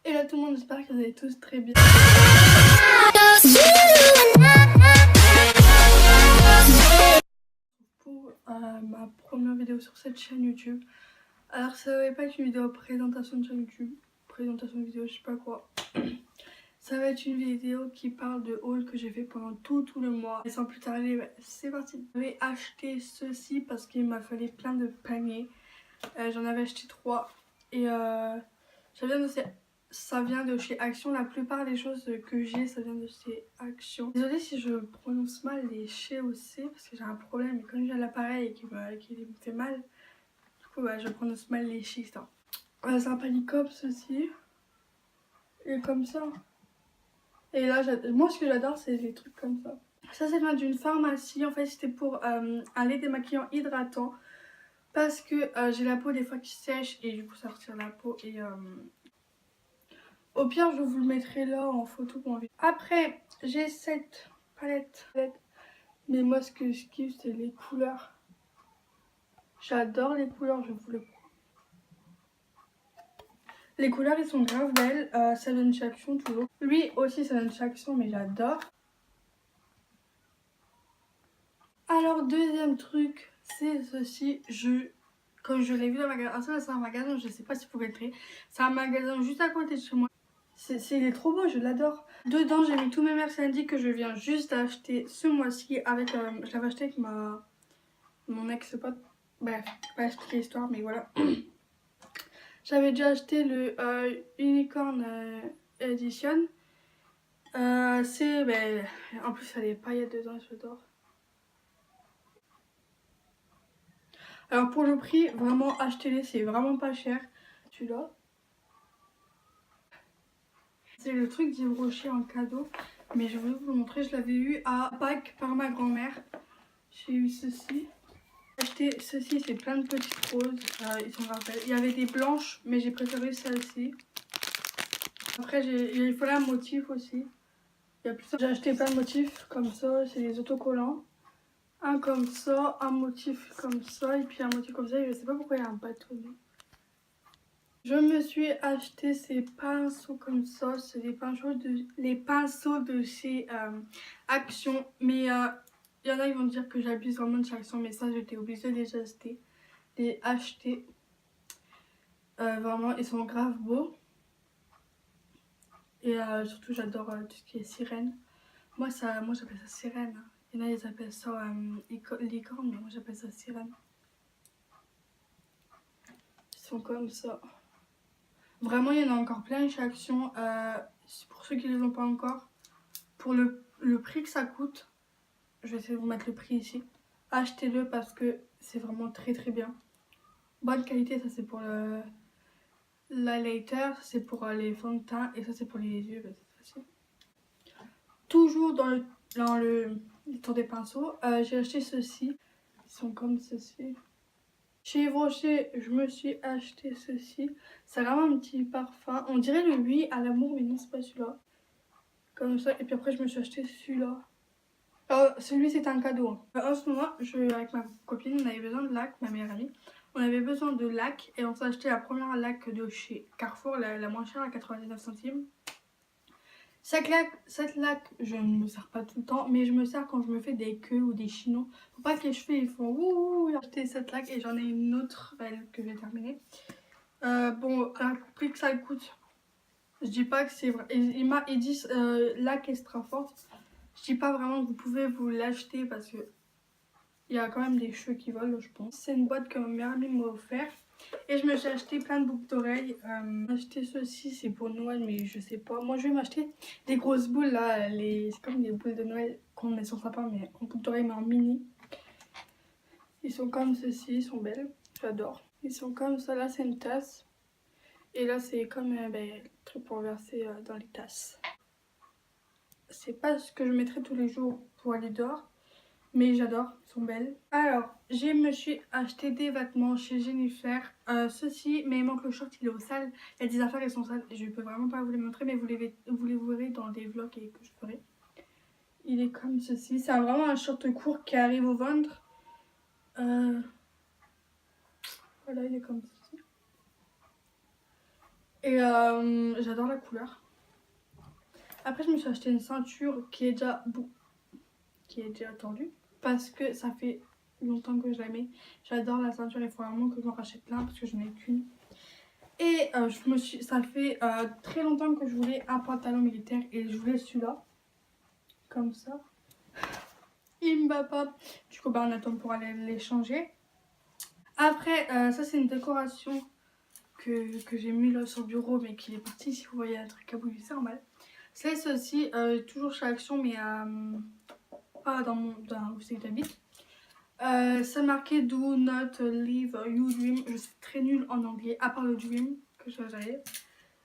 Hello tout le monde, j'espère que vous allez tous très bien. Pour ma première vidéo sur cette chaîne YouTube. Alors ça va pas être une vidéo présentation de chaîne YouTube, présentation de vidéo je sais pas quoi. Ça va être une vidéo qui parle de haul que j'ai fait pendant tout le mois. Et sans plus tarder, c'est parti. J'avais acheté ceci parce qu'il m'a fallu plein de paniers. J'en avais acheté 3 et ça vient de chez Action. La plupart des choses que j'ai, ça vient de chez Action. Désolée si je prononce mal les chez aussi parce que j'ai un problème. Et quand j'ai l'appareil et qu'il me fait mal, du coup je prononce mal les chez. C'est un panicop ceci. Et comme ça. Et là, moi ce que j'adore c'est les trucs comme ça. Ça vient d'une pharmacie. En fait c'était pour un lait démaquillant hydratant. Parce que j'ai la peau des fois qui sèche et du coup ça retire la peau et au pire je vous le mettrai là en photo pour envie. Après j'ai cette palette. Mais moi ce que je kiffe c'est les couleurs. J'adore les couleurs, je vous le prends. Les couleurs ils sont grave belles, ça donne chez Action toujours. Lui aussi ça donne chez Action mais j'adore. Alors deuxième truc c'est ceci, quand je l'ai vu dans le magasin, c'est un magasin, je sais pas si vous pouvez le trouver. C'est un magasin juste à côté de chez moi. Il est trop beau, je l'adore. Dedans j'ai mis tous mes merchandise que je viens juste d'acheter ce mois-ci avec je l'avais acheté avec mon ex-pote. Bref, je vais pas expliquer l'histoire mais voilà. J'avais déjà acheté le Unicorn Edition. En plus il y a des paillettes dedans, j'adore. Alors pour le prix, vraiment achetez-les, c'est vraiment pas cher. Celui-là. C'est le truc d'Yves Rocher en cadeau. Mais je voulais vous le montrer, je l'avais eu à Pâques par ma grand-mère. J'ai eu ceci. J'ai acheté ceci, c'est plein de petites roses. Ils sont grave belles. Il y avait des blanches, mais j'ai préféré celle-ci. Après, il fallait un motif aussi. J'ai acheté plein de motifs comme ça, c'est des autocollants. Un comme ça, un motif comme ça, et puis un motif comme ça. Et je sais pas pourquoi il y a un bâtonnet. Je me suis acheté ces pinceaux comme ça, c'est les pinceaux de chez Action. Mais il y en a qui vont dire que j'abuse vraiment de chez Action, mais ça j'étais obligée de les acheter. Vraiment, ils sont grave beaux. Et surtout j'adore tout ce qui est sirène. Moi j'appelle ça sirène. Il y en a ils appellent ça licorne, mais moi j'appelle ça sirène. Ils sont comme ça. Vraiment, il y en a encore plein chez Action. Pour ceux qui ne les ont pas encore, pour le prix que ça coûte, je vais essayer de vous mettre le prix ici. Achetez-le parce que c'est vraiment très bien. Bonne qualité, ça c'est pour l'highlighter, ça c'est pour les fonds de teint et ça c'est pour les yeux, c'est facile. Toujours dans le tour des pinceaux, j'ai acheté ceci. Ils sont comme ceci. Chez Yves Rocher, je me suis acheté ceci. C'est vraiment un petit parfum. On dirait le Oui à l'amour, mais non, c'est pas celui-là. Comme ça. Et puis après, je me suis acheté celui-là. Celui, c'est un cadeau. En ce moment, avec ma copine, on avait besoin de lac, ma meilleure amie. On avait besoin de lac et on s'est acheté la première lac de chez Carrefour, la moins chère, à 99 centimes. Cette lac, je ne me sers pas tout le temps, mais je me sers quand je me fais des queues ou des chignons. Faut pas que les cheveux ils font ouh. J'ai acheté cette lac et j'en ai une autre belle que j'ai terminée. Bon, à le prix que ça coûte, je dis pas que c'est vrai. Ils disent lac extra forte. Je dis pas vraiment que vous pouvez vous l'acheter parce que il y a quand même des cheveux qui volent, je pense. C'est une boîte que ma meilleure amie m'a offert. Et je me suis acheté plein de boucles d'oreilles. Acheter ceci, c'est pour Noël, mais je sais pas. Moi, je vais m'acheter des grosses boules là. C'est comme des boules de Noël qu'on met sur le sapin, mais en boucle d'oreilles, mais en mini. Ils sont comme ceci, ils sont belles. J'adore. Ils sont comme ça. Là, c'est une tasse. Et là, c'est comme le truc pour verser dans les tasses. C'est pas ce que je mettrais tous les jours pour aller dehors. Mais j'adore, ils sont belles. Alors, je me suis acheté des vêtements chez Jennifer. Ceci, mais il manque le short, il est au sale. Il y a des affaires, elles sont sales. Je peux vraiment pas vous les montrer, mais vous les verrez dans des vlogs et que je ferai. Il est comme ceci. C'est vraiment un short court qui arrive au ventre. Voilà, il est comme ceci. Et j'adore la couleur. Après, je me suis acheté une ceinture qui est déjà tendue. Parce que ça fait longtemps que je la mets. J'adore la ceinture, il faut vraiment que j'en rachète plein parce que je n'en ai qu'une. Et ça fait très longtemps que je voulais un pantalon militaire et je voulais celui-là. Comme ça. Il me va pas. Du coup, on attend pour aller l'échanger. Après, ça c'est une décoration que j'ai mis là sur le bureau mais qui est partie. Si vous voyez un truc à bouger, c'est normal. C'est ceci, toujours chez Action mais pas dans où c'est que j'habite. C'est marqué Do not leave you dream. Je suis très nulle en anglais, à part le dream que j'avais.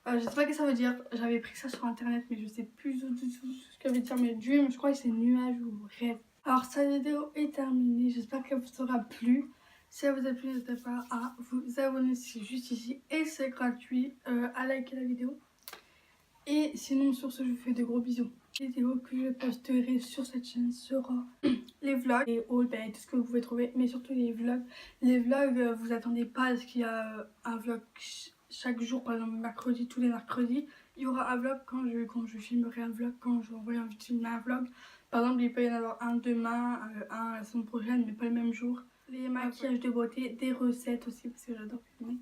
Je sais pas ce que ça veut dire. J'avais pris ça sur internet, mais je sais plus du tout ce que ça veut dire. Mais dream, je crois que c'est nuage ou rêve. Alors, cette vidéo est terminée. J'espère qu'elle vous aura plu. Si elle vous a plu, n'hésitez pas à vous abonner, c'est juste ici et c'est gratuit. À liker la vidéo. Et sinon, sur ce, je vous fais de gros bisous. La vidéo que je posterai sur cette chaîne sera les vlogs et tout ce que vous pouvez trouver, mais surtout les vlogs. Les vlogs, vous attendez pas à ce qu'il y a un vlog chaque jour, par exemple mercredi, tous les mercredis. Il y aura un vlog quand je filmerai un vlog, quand j'aurai envie de filmer un vlog. Par exemple, il peut y en avoir un demain, un la semaine prochaine, mais pas le même jour. Les maquillages de beauté, des recettes aussi, parce que j'adore filmer.